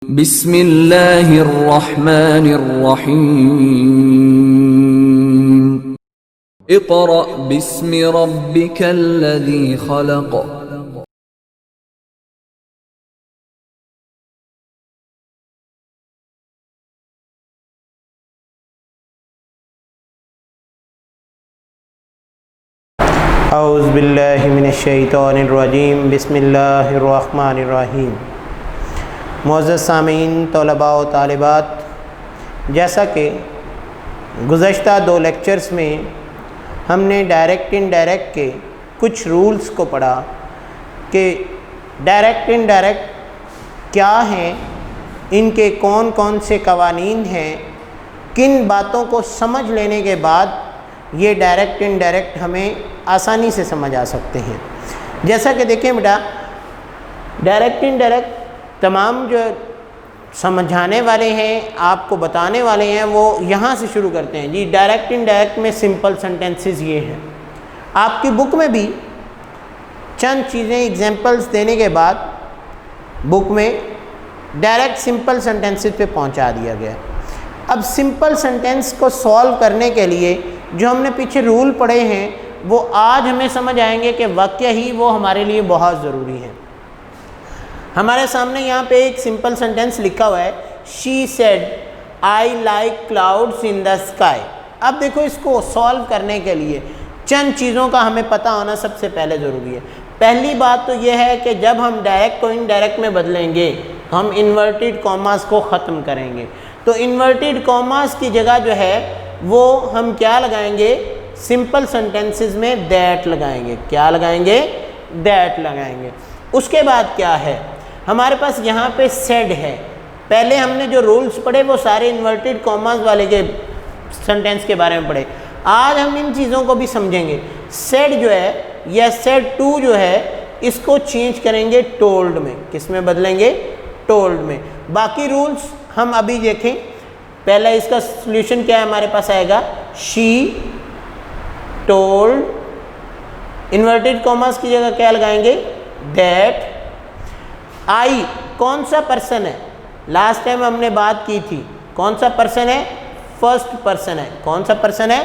बिस्मिल्लाहिर्रहमानिर्रहीम। इक़रा बिस्मि रब्बिकल्लज़ी खलक़। औज़ु बिल्लाहि मिनश्शैतानिर्रजीम। बिस्मिल्लाहिर्रहमानिर्रहीम। मुअज़्ज़ज़ सामीन, तलबा व तालिबात, जैसा कि गुज़श्ता 2 लेक्चर्स में हमने डायरेक्ट इनडायरेक्ट के कुछ रूल्स को पढ़ा कि डायरेक्ट इनडायरेक्ट क्या हैं, इनके कौन कौन से कवानीन हैं, किन बातों को समझ लेने के बाद ये डायरेक्ट इनडायरेक्ट हमें आसानी से समझ आ सकते हैं। जैसा कि देखें बेटा, डायरेक्ट इनडायरेक्ट तमाम जो समझाने वाले हैं, आपको बताने वाले हैं, वो यहाँ से शुरू करते हैं जी। डायरेक्ट इनडायरेक्ट में सिंपल सेंटेंसेस ये हैं। आपकी बुक में भी चंद चीज़ें एग्जांपल्स देने के बाद बुक में डायरेक्ट सिंपल सेंटेंसेस पे पहुँचा दिया गया। अब सिंपल सेंटेंस को सॉल्व करने के लिए जो हमने पीछे रूल पढ़े हैं वो आज हमें समझ आएंगे कि वाकई ही वो हमारे लिए बहुत ज़रूरी है। हमारे सामने यहाँ पे एक सिंपल सेंटेंस लिखा हुआ है, she said I like clouds in the sky. अब देखो, इसको सॉल्व करने के लिए चंद चीज़ों का हमें पता होना सबसे पहले ज़रूरी है। पहली बात तो यह है कि जब हम डायरेक्ट को इनडायरेक्ट में बदलेंगे तो हम इन्वर्टेड कॉमास को ख़त्म करेंगे। तो इन्वर्टेड कॉमास की जगह जो है वो हम क्या लगाएंगे, सिंपल सेंटेंसेस में दैट लगाएंगे। क्या लगाएंगे? दैट लगाएंगे। उसके बाद क्या है, हमारे पास यहाँ पे सेड है। पहले हमने जो रूल्स पढ़े वो सारे इन्वर्टेड कॉमास वाले के सेंटेंस के बारे में पढ़े। आज हम इन चीज़ों को भी समझेंगे। सेड जो है या सेड टू जो है, इसको चेंज करेंगे टोल्ड में। किस में बदलेंगे? टोल्ड में। बाकी रूल्स हम अभी देखें। पहला इसका सॉल्यूशन क्या है, हमारे पास आएगा शी टोल्ड, इन्वर्टेड कॉमास की जगह क्या लगाएंगे? दैट। आई कौन सा पर्सन है? लास्ट टाइम हमने बात की थी, कौन सा पर्सन है? फर्स्ट पर्सन है। कौन सा पर्सन है?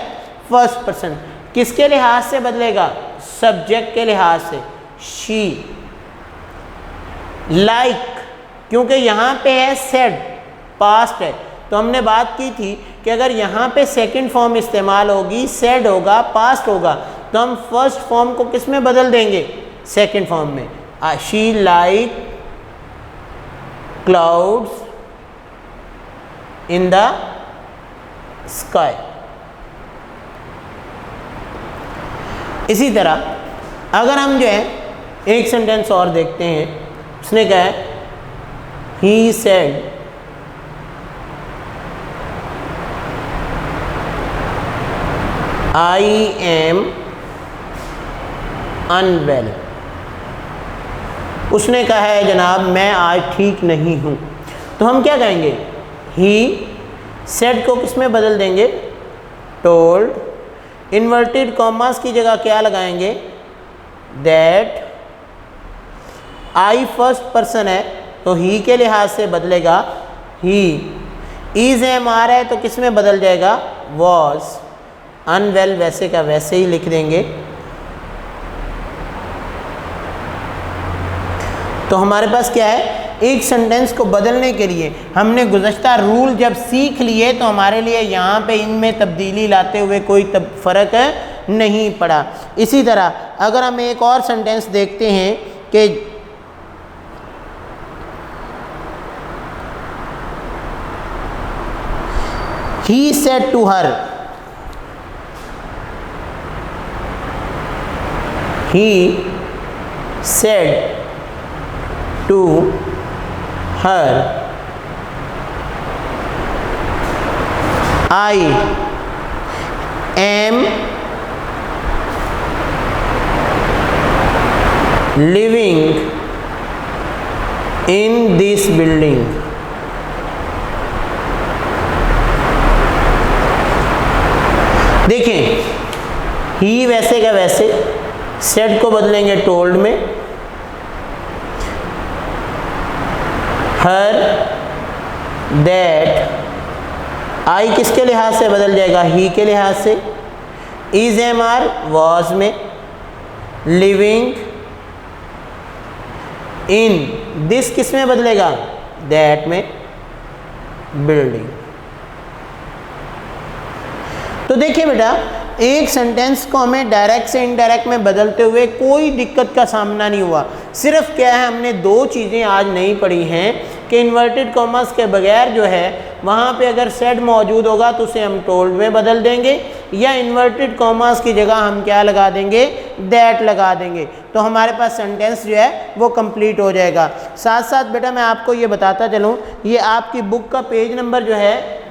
First person. किसके लिहाज से बदलेगा? सब्जेक्ट के लिहाज से। शी लाइक, क्योंकि यहाँ पे है सेड, पास्ट है, तो हमने बात की थी कि अगर यहाँ पे सेकंड फॉर्म इस्तेमाल होगी, सेड होगा, पास्ट होगा, तो हम फर्स्ट फॉर्म को किस में बदल देंगे? सेकंड फॉर्म में। She like clouds in the sky. इसी तरह अगर हम जो है एक सेंटेंस और देखते हैं, उसने कहा है he said I am unwell. उसने कहा है जनाब मैं आज ठीक नहीं हूँ। तो हम क्या कहेंगे? ही सेड को किस में बदल देंगे? टोल्ड। इन्वर्टेड कॉमास की जगह क्या लगाएंगे? दैट। आई फर्स्ट पर्सन है तो ही के लिहाज से बदलेगा ही। इज एम आ रहा है तो किस में बदल जाएगा? वॉज। अनवेल वैसे का वैसे ही लिख देंगे। तो हमारे पास क्या है, एक सेंटेंस को बदलने के लिए हमने गुज़श्ता रूल जब सीख लिए तो हमारे लिए यहाँ पे इनमें तब्दीली लाते हुए कोई फ़र्क नहीं पड़ा। इसी तरह अगर हम एक और सेंटेंस देखते हैं कि he said to her, he said to her I am living in this building। देखें, ही वैसे का वैसे, सेड को बदलेंगे टोल्ड में, हर दैट आई किसके लिहाज से बदल जाएगा, ही के लिहाज से, इज एम आर वॉज में, लिविंग इन दिस किस में बदलेगा, दैट में, बिल्डिंग। तो देखिए बेटा, एक सेंटेंस को हमें डायरेक्ट से इनडायरेक्ट में बदलते हुए कोई दिक्कत का सामना नहीं हुआ। सिर्फ क्या है, हमने दो चीज़ें आज नहीं पढ़ी हैं कि इन्वर्टेड कॉमर्स के बगैर जो है वहाँ पे अगर सेड मौजूद होगा तो उसे हम टोल्ड में बदल देंगे, या इन्वर्टेड कॉमर्स की जगह हम क्या लगा देंगे, दैट लगा देंगे, तो हमारे पास सेंटेंस जो है वो कंप्लीट हो जाएगा। साथ साथ बेटा मैं आपको ये बताता चलूँ, ये आपकी बुक का पेज नंबर जो है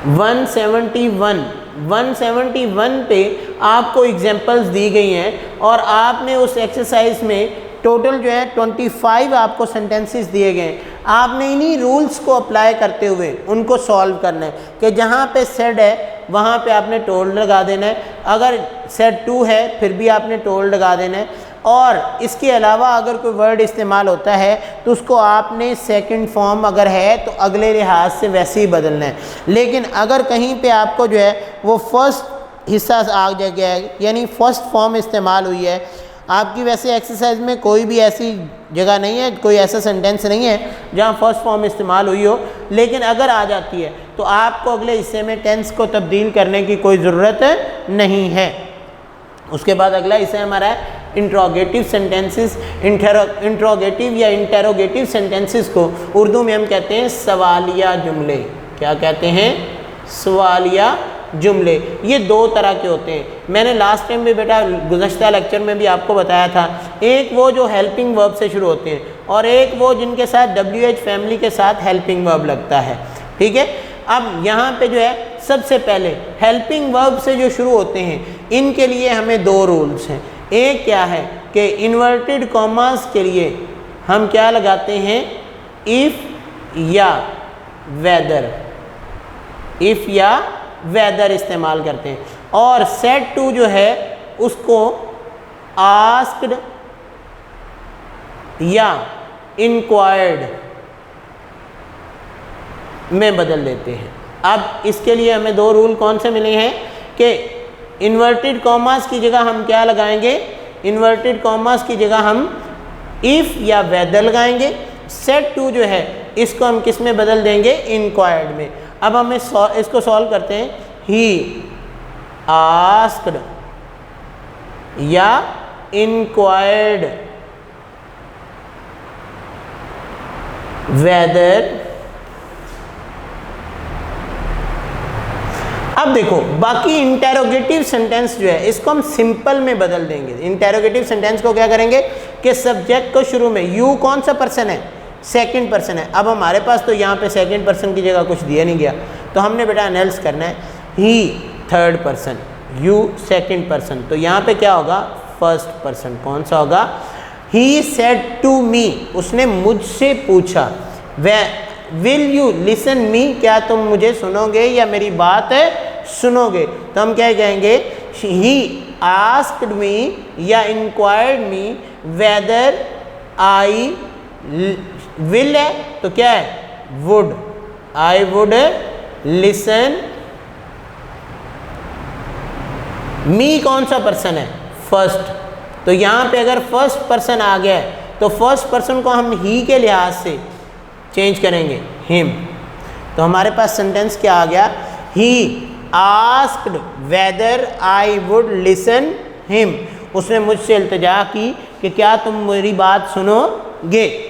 171 पे आपको एग्जाम्पल्स दी गई हैं और आपने उस एक्सरसाइज में टोटल जो है 25 आपको सेंटेंसेस दिए गए हैं। आपने इन्हीं रूल्स को अप्लाई करते हुए उनको सॉल्व करना है कि जहाँ पे सेड है वहाँ पे आपने टोल्ड लगा देना है, अगर सेड टू है फिर भी आपने टोल्ड लगा देना है, और इसके अलावा अगर कोई वर्ड इस्तेमाल होता है तो उसको आपने सेकंड फॉर्म अगर है तो अगले लिहाज से वैसे ही बदलना है। लेकिन अगर कहीं पे आपको जो है वो फर्स्ट हिस्सा आ गया है, यानी फर्स्ट फॉर्म इस्तेमाल हुई है, आपकी वैसे एक्सरसाइज में कोई भी ऐसी जगह नहीं है, कोई ऐसा सेंटेंस नहीं है जहाँ फर्स्ट फॉर्म इस्तेमाल हुई हो, लेकिन अगर आ जाती है तो आपको अगले हिस्से में टेंस को तब्दील करने की कोई ज़रूरत नहीं है। उसके बाद अगला हिस्सा हमारा है इंट्रोगेटिव सेंटेंसेस। इंट्रोगेटिव या इंटेरोगेटिव सेंटेंसेस को उर्दू में हम कहते हैं सवालिया जुमले। क्या कहते हैं, सवालिया जुमले। ये दो तरह के होते हैं। मैंने लास्ट टाइम भी बेटा गुज़श्ता लेक्चर में भी आपको बताया था, एक वो जो हेल्पिंग वर्ब से शुरू होते हैं और एक वो जिनके साथ WH फैमिली के साथ हेल्पिंग वर्ब लगता है। ठीक है, अब यहाँ पे जो है सबसे पहले हेल्पिंग वर्ब से जो शुरू होते हैं इनके लिए हमें दो रूल्स हैं। एक क्या है कि इन्वर्टेड कॉमास के लिए हम क्या लगाते हैं, इफ़ या वेदर, इफ़ या वेदर इस्तेमाल करते हैं, और सेड टू जो है उसको आस्क्ड या इंक्वायर्ड में बदल देते हैं। अब इसके लिए हमें दो रूल कौन से मिले हैं कि इन्वर्टेड कॉमास की जगह हम क्या लगाएंगे, इन्वर्टेड कॉमास की जगह हम इफ़ या वेदर लगाएंगे। सेड टू जो है इसको हम किस में बदल देंगे, इंक्वायर्ड में। अब हम इसको सॉल्व करते हैं, ही आस्क्ड या इंक्वायर्ड वेदर। अब देखो बाकी इंटेरोगेटिव सेंटेंस जो है इसको हम सिंपल में बदल देंगे। इंटेरोगेटिव सेंटेंस को क्या करेंगे कि सब्जेक्ट को शुरू में यू कौन सा पर्सन है, सेकंड पर्सन है। अब हमारे पास तो यहाँ पे सेकंड पर्सन की जगह कुछ दिया नहीं गया, तो हमने बेटा एनालिस करना है, he third person, you second person, तो यहाँ पे क्या होगा, फर्स्ट पर्सन। कौन सा होगा, ही सेड टू मी, उसने मुझसे पूछा। वे विल यू लिसन मी, क्या तुम मुझे सुनोगे या मेरी बात सुनोगे। तो हम क्या कहेंगे, ही आस्क्ड मी या inquired me whether I will है तो क्या है, वुड, आई वुड लिसन। मी कौन सा पर्सन है, फर्स्ट, तो यहाँ पे अगर फर्स्ट पर्सन आ गया है तो फर्स्ट पर्सन को हम ही के लिहाज से चेंज करेंगे, हिम। तो हमारे पास सेंटेंस क्या आ गया, he asked whether I would listen him, उसने मुझसे इल्तिजा की कि क्या तुम मेरी बात सुनोगे।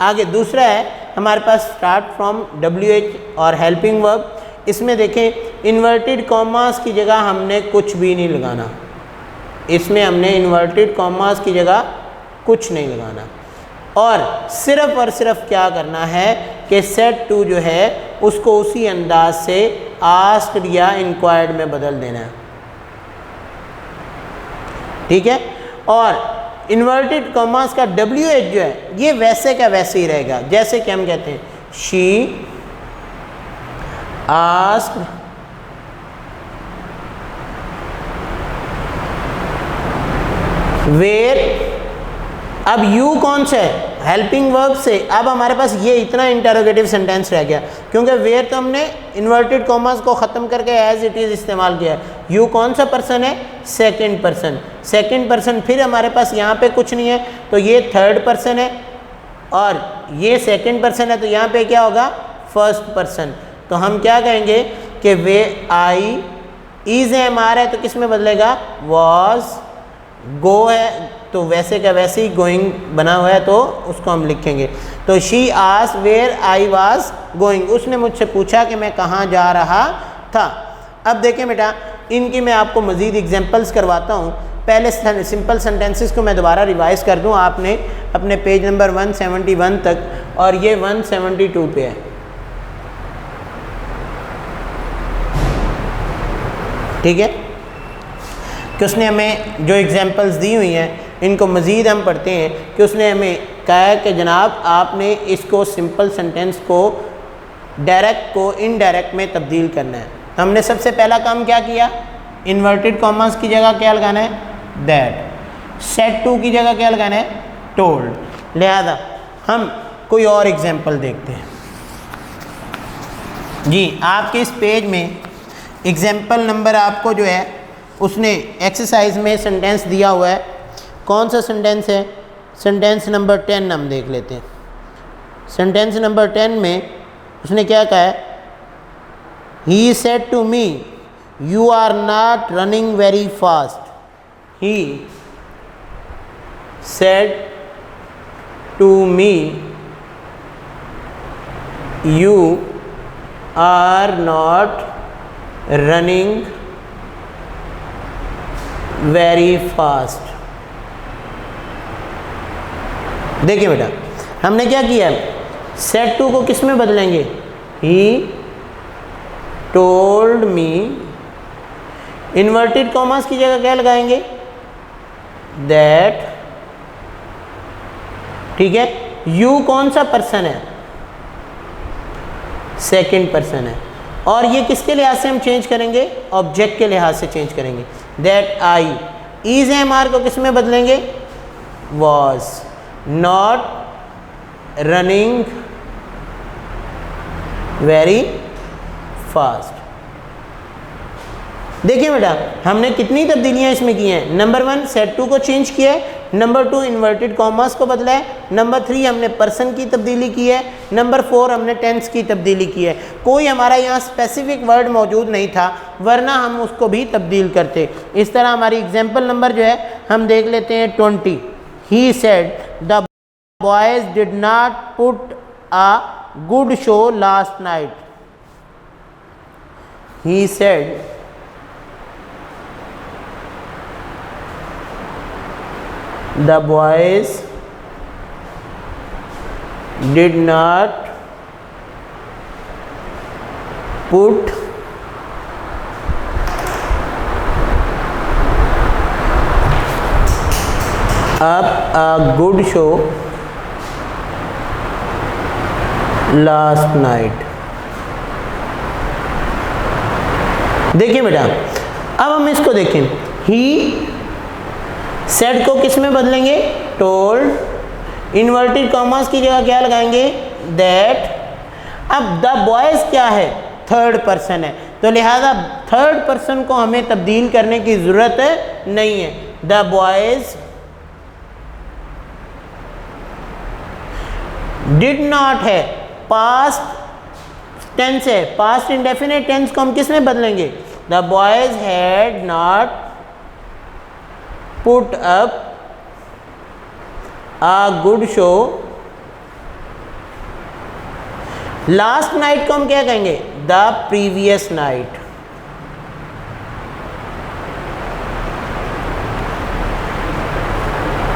आगे दूसरा है हमारे पास स्टार्ट फ्रॉम WH और हेल्पिंग वर्ब। इसमें देखें इन्वर्टेड कॉमास की जगह हमने कुछ भी नहीं लगाना, इसमें हमने इन्वर्टेड कॉमास की जगह कुछ नहीं लगाना, और सिर्फ क्या करना है कि सेड टू जो है उसको उसी अंदाज से आस्क्ड या इंक्वायर्ड में बदल देना है। ठीक है, और इन्वर्टेड कॉमास का WH जो है ये वैसे का वैसे ही रहेगा, जैसे कि हम कहते हैं शी आस्क्ड वेयर। अब यू कौन सा है, हेल्पिंग वर्ब से अब हमारे पास ये इतना इंटरोगेटिव सेंटेंस रह गया, क्योंकि वेयर तो हमने इन्वर्टेड कॉमास को ख़त्म करके एज इट इज़ इस्तेमाल किया। यू कौन सा पर्सन है? Second person. सेकंड पर्सन फिर हमारे पास यहाँ पे कुछ नहीं है तो ये थर्ड पर्सन है, और ये सेकंड पर्सन है तो यहाँ पे क्या होगा? First person. तो हम क्या कहेंगे कि वे आई इज़ एम आर है तो किस में बदलेगा? वॉज। गो है तो वैसे का वैसे ही गोइंग बना हुआ है तो उसको हम लिखेंगे। तो she asked where I was going, उसने मुझसे पूछा कि मैं कहाँ जा रहा था। अब देखें बेटा, इनकी मैं आपको मज़ीद एग्जांपल्स करवाता हूँ। पहले सिंपल सेंटेंसेस को मैं दोबारा रिवाइज़ कर दूँ आपने अपने पेज नंबर 171 तक, और ये 172 पे है। ठीक है, कि उसने हमें जो एग्जांपल्स दी हुई हैं इनको मज़ीद हम पढ़ते हैं कि उसने हमें कहा है कि जनाब आपने इसको सिंपल सेंटेंस को डायरेक्ट को इनडायरेक्ट में तब्दील करना है। तो हमने सबसे पहला काम क्या किया? इन्वर्टेड कॉमास की जगह क्या लगाना है? दैट। सेड टू की जगह क्या लगाना है? टोल्ड। लिहाजा हम कोई और एग्जांपल देखते हैं जी। आपके इस पेज में एग्जांपल नंबर आपको जो है उसने एक्सरसाइज में सेंटेंस दिया हुआ है। कौन सा सेंटेंस है? सेंटेंस नंबर 10 हम देख लेते हैं। सेंटेंस नंबर 10 में उसने क्या कहा है? He said to me you are not running very fast. He said to me you are not running very fast. देखिए बेटा, हमने क्या किया है? सेड टू को किस में बदलेंगे? He told me. Inverted commas की जगह क्या लगाएंगे? दैट। ठीक है, यू कौन सा पर्सन है? सेकंड पर्सन है। और ये किसके लिहाज से हम चेंज करेंगे? ऑब्जेक्ट के लिहाज से चेंज करेंगे। That I is am are को किस में बदलेंगे? Was not running very fast. देखिए बेटा, हमने कितनी तब्दीलियां इसमें की हैं। नंबर 1 सेड टू को चेंज किया है। नंबर 2 इन्वर्टेड कॉमास को बदला है। नंबर 3 हमने पर्सन की तब्दीली की है। नंबर 4 हमने टेंस की तब्दीली की है। कोई हमारा यहाँ स्पेसिफिक वर्ड मौजूद नहीं था, वरना हम उसको भी तब्दील करते। इस तरह हमारी एग्जाम्पल नंबर जो है हम देख लेते हैं 20। He said the boys did not put a good show last night. He said the boys did not put up a good show last night। देखिए बेटा, अब हम इसको देखें। ही सेड को किस में बदलेंगे? टोल्ड। इन्वर्टेड कॉमास की जगह क्या लगाएंगे? दैट। अब द बॉयज क्या है? थर्ड पर्सन है, तो लिहाजा थर्ड पर्सन को हमें तब्दील करने की ज़रूरत नहीं है। द बॉयज डिड नॉट है, पास्ट टेंस है, पास्ट इंडेफिनिट टेंस को हम किस में बदलेंगे? The boys had not put up a good show last night को हम क्या कहेंगे? The previous night.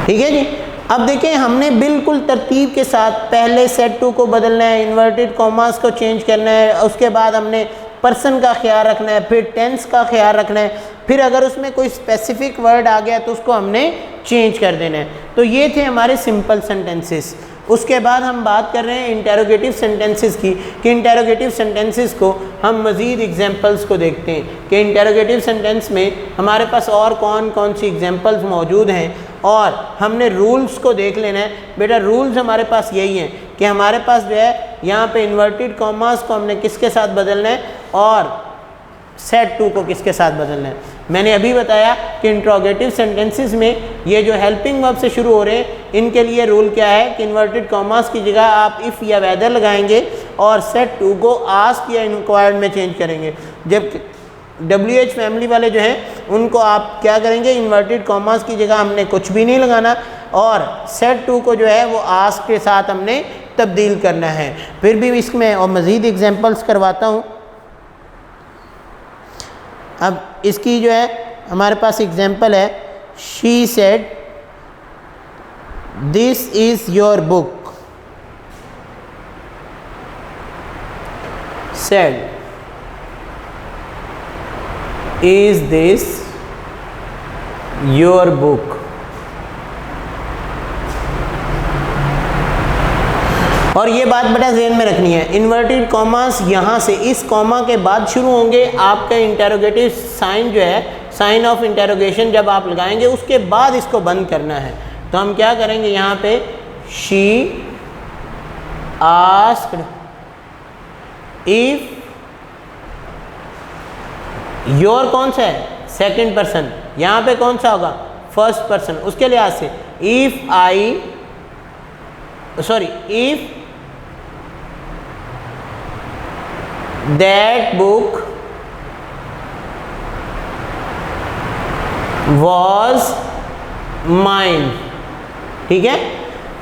ठीक है जी। अब देखें, हमने बिल्कुल तरतीब के साथ पहले सेड टू को बदलना है, इन्वर्टेड कॉमास को चेंज करना है, उसके बाद हमने पर्सन का ख्याल रखना है, फिर टेंस का ख्याल रखना है, फिर अगर उसमें कोई स्पेसिफिक वर्ड आ गया तो उसको हमने चेंज कर देना है। तो ये थे हमारे सिंपल सेंटेंसेस। उसके बाद हम बात कर रहे हैं इंटेरोगेटिव सेंटेंसेस की, कि इंटेरोगेटिव सेंटेंसेस को हम मज़ीद एग्जांपल्स को देखते हैं कि इंटेरोगेटिव सेंटेंस में हमारे पास और कौन कौन सी एग्जांपल्स मौजूद हैं और हमने रूल्स को देख लेना है। बेटा रूल्स हमारे पास यही हैं कि हमारे पास जो है यहाँ पे इन्वर्टेड कॉमास को हमने किसके साथ बदलना है और सेट टू को किसके साथ बदलना है। मैंने अभी बताया कि इंट्रोगेटिव सेंटेंसेस में ये जो हेल्पिंग वर्ब से शुरू हो रहे हैं इनके लिए रूल क्या है कि इन्वर्टेड कॉमास की जगह आप इफ़ या वेदर लगाएंगे और सेट टू को आस्क या इंक्वायर्ड में चेंज करेंगे। जब WH फैमिली वाले जो हैं उनको आप क्या करेंगे, इन्वर्टेड कॉमास की जगह हमने कुछ भी नहीं लगाना और सेट टू को जो है वो आस्क के साथ हमने तब्दील करना है। फिर भी इसमें और मज़ीद एग्जांपल्स करवाता हूँ। अब इसकी जो है हमारे पास एग्जांपल है, she said this is your book, said is this your book. और ये बात बेटा ज़हन में रखनी है, इन्वर्टेड कॉमास यहाँ से इस कॉमा के बाद शुरू होंगे। आपका इंटेरोगेटिव साइन जो है, साइन ऑफ इंटेरोगेशन जब आप लगाएंगे उसके बाद इसको बंद करना है। तो हम क्या करेंगे यहाँ पे, शी आस्क्ड इफ, योर कौन सा है, सेकंड पर्सन, यहाँ पे कौन सा होगा, फर्स्ट पर्सन। उसके लिहाज से if I, sorry, if that book was mine, ठीक है,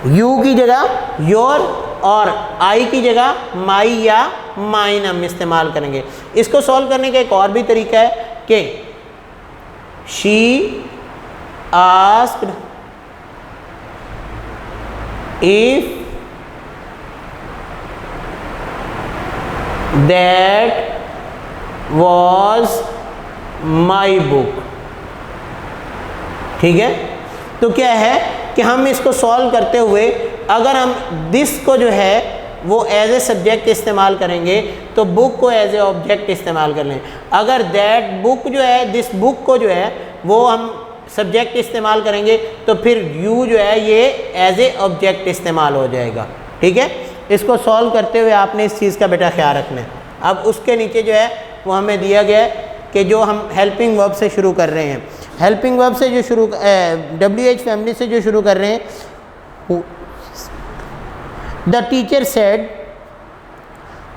यू की जगह योर और आई की जगह माई या माइन हम इस्तेमाल करेंगे। इसको सॉल्व करने का एक और भी तरीका है कि she asked if that was my book, ठीक है। तो क्या है कि हम इसको सॉल्व करते हुए अगर हम दिस को जो है वो एज ए सब्जेक्ट इस्तेमाल करेंगे तो बुक को एज ए ऑब्जेक्ट इस्तेमाल कर लें। अगर दैट बुक जो है, दिस बुक को जो है वो हम सब्जेक्ट इस्तेमाल करेंगे तो फिर यू जो है ये एज ए ऑब्जेक्ट इस्तेमाल हो जाएगा, ठीक है। इसको सॉल्व करते हुए आपने इस चीज़ का बेटा ख्याल रखना है। अब उसके नीचे जो है वो हमें दिया गया है कि जो हम हेल्पिंग वर्ब से शुरू कर रहे हैं, हेल्पिंग वर्ब से जो शुरू WH फैमिली से जो शुरू कर रहे हैं, the teacher said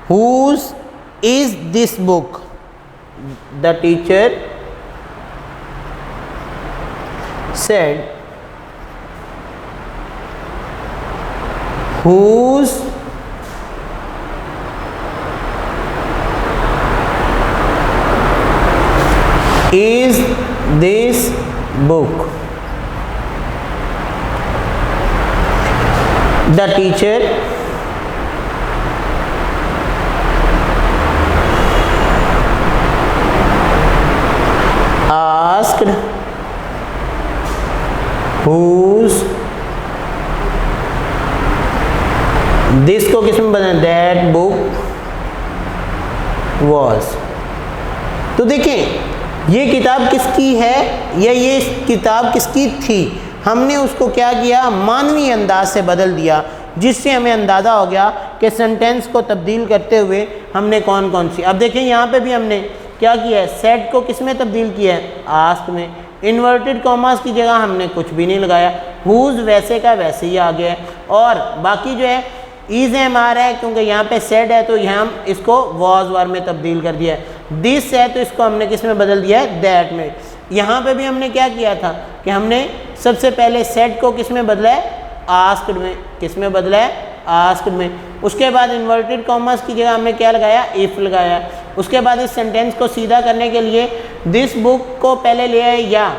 whose is this book, the teacher said whose is this book, the teacher asked whose, this को किस में बदलना, that book was। तो देखें ये किताब किसकी है या ये किताब किसकी थी, हमने उसको क्या किया, मानवी अंदाज से बदल दिया, जिससे हमें अंदाज़ा हो गया कि सेंटेंस को तब्दील करते हुए हमने कौन कौन सी। अब देखें यहाँ पे भी हमने क्या किया है, सेट को किस में तब्दील किया है, आस्क में। इन्वर्टेड कॉमास की जगह हमने कुछ भी नहीं लगाया, हुज वैसे का वैसे ही आ गया है। और बाकी जो है इज एम आ रहा है क्योंकि यहाँ पे सेड है तो यहाँ हम इसको वॉज वर्ब में तब्दील कर दिया है। दिस है तो इसको हमने किस में बदल दिया है, दैट में। यहाँ पे भी हमने क्या किया था कि हमने सबसे पहले सेड को किस में बदला है, आस्क्ड में। किस में बदला है, आस्क्ड में। उसके बाद इन्वर्टेड कॉमास की जगह हमने क्या लगाया, इफ़ लगाया। उसके बाद इस सेंटेंस को सीधा करने के लिए दिस बुक को पहले ले आए या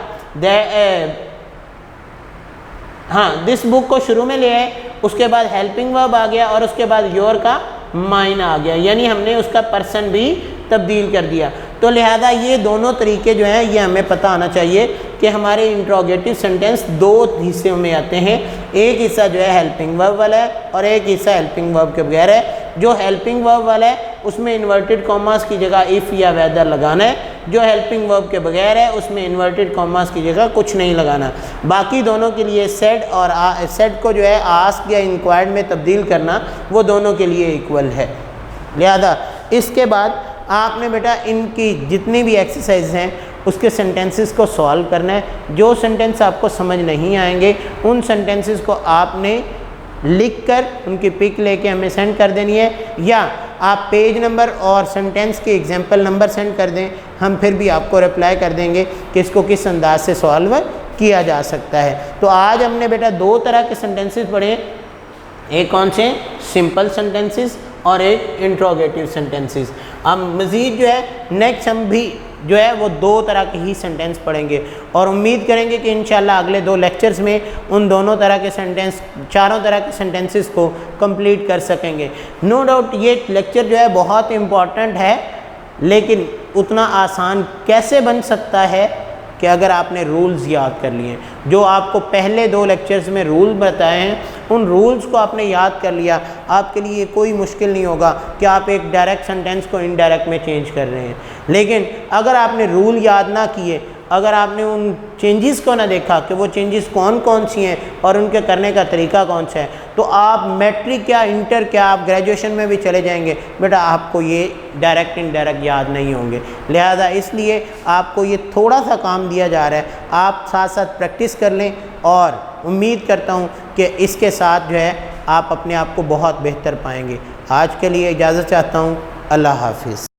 दिस बुक को शुरू में ले आए, उसके बाद हेल्पिंग वर्ब आ गया और उसके बाद योर का माइन आ गया, यानी हमने उसका पर्सन भी तब्दील कर दिया। तो लिहाजा ये दोनों तरीके जो हैं ये हमें पता आना चाहिए कि हमारे इंट्रोगेटिव सेंटेंस दो हिस्सों में आते हैं। एक हिस्सा जो है हेल्पिंग वर्ब वाला है और एक हिस्सा हेल्पिंग वर्ब के बगैर है। जो हेल्पिंग वर्ब वाला है उसमें इन्वर्टेड कॉमास की जगह इफ़ या वेदर लगाना है जो हेल्पिंग वर्ब के बगैर है उसमें इन्वर्टेड कॉमास की जगह कुछ नहीं लगाना। बाकी दोनों के लिए सेड और सेड को जो है आस्क या इंक्वायर्ड में तब्दील करना वो दोनों के लिए इक्वल है। लिहाजा इसके बाद आपने बेटा इनकी जितनी भी एक्सरसाइज हैं उसके सेंटेंसेस को सॉल्व करना है। जो सेंटेंस आपको समझ नहीं आएंगे उन सेंटेंसेस को आपने लिखकर उनकी पिक लेके हमें सेंड कर देनी है, या आप पेज नंबर और सेंटेंस के एग्जाम्पल नंबर सेंड कर दें, हम फिर भी आपको रिप्लाई कर देंगे कि इसको किस अंदाज से सॉल्व किया जा सकता है। तो आज हमने बेटा दो तरह के सेंटेंसेस पढ़े, एक कौन से, सिंपल सेंटेंसेस और एक इंट्रोगेटिव सेंटेंसेस। अब मज़ीद जो है नेक्स्ट हम भी जो है वो दो तरह के ही सेंटेंस पढ़ेंगे और उम्मीद करेंगे कि इंशाल्लाह अगले 2 लेक्चर्स में उन दोनों तरह के सेंटेंस, चारों तरह के सेंटेंसेस को कंप्लीट कर सकेंगे। नो डाउट ये लेक्चर जो है बहुत इम्पॉर्टेंट है, लेकिन उतना आसान कैसे बन सकता है कि अगर आपने रूल्स याद कर लिए। जो आपको पहले 2 लेक्चर्स में रूल बताए हैं उन रूल्स को आपने याद कर लिया, आपके लिए कोई मुश्किल नहीं होगा कि आप एक डायरेक्ट सेंटेंस को इनडायरेक्ट में चेंज कर रहे हैं। लेकिन अगर आपने रूल याद ना किए, अगर आपने उन चेंजेस को ना देखा कि वो चेंजेस कौन कौन सी हैं और उनके करने का तरीका कौन सा है, तो आप मैट्रिक क्या, इंटर क्या, आप ग्रेजुएशन में भी चले जाएंगे बेटा, आपको ये डायरेक्ट इनडायरेक्ट याद नहीं होंगे। लिहाजा इसलिए आपको ये थोड़ा सा काम दिया जा रहा है, आप साथ साथ प्रैक्टिस कर लें और उम्मीद करता हूँ कि इसके साथ जो है आप अपने आप को बहुत बेहतर पाएंगे। आज के लिए इजाज़त चाहता हूँ। अल्लाह हाफिज़।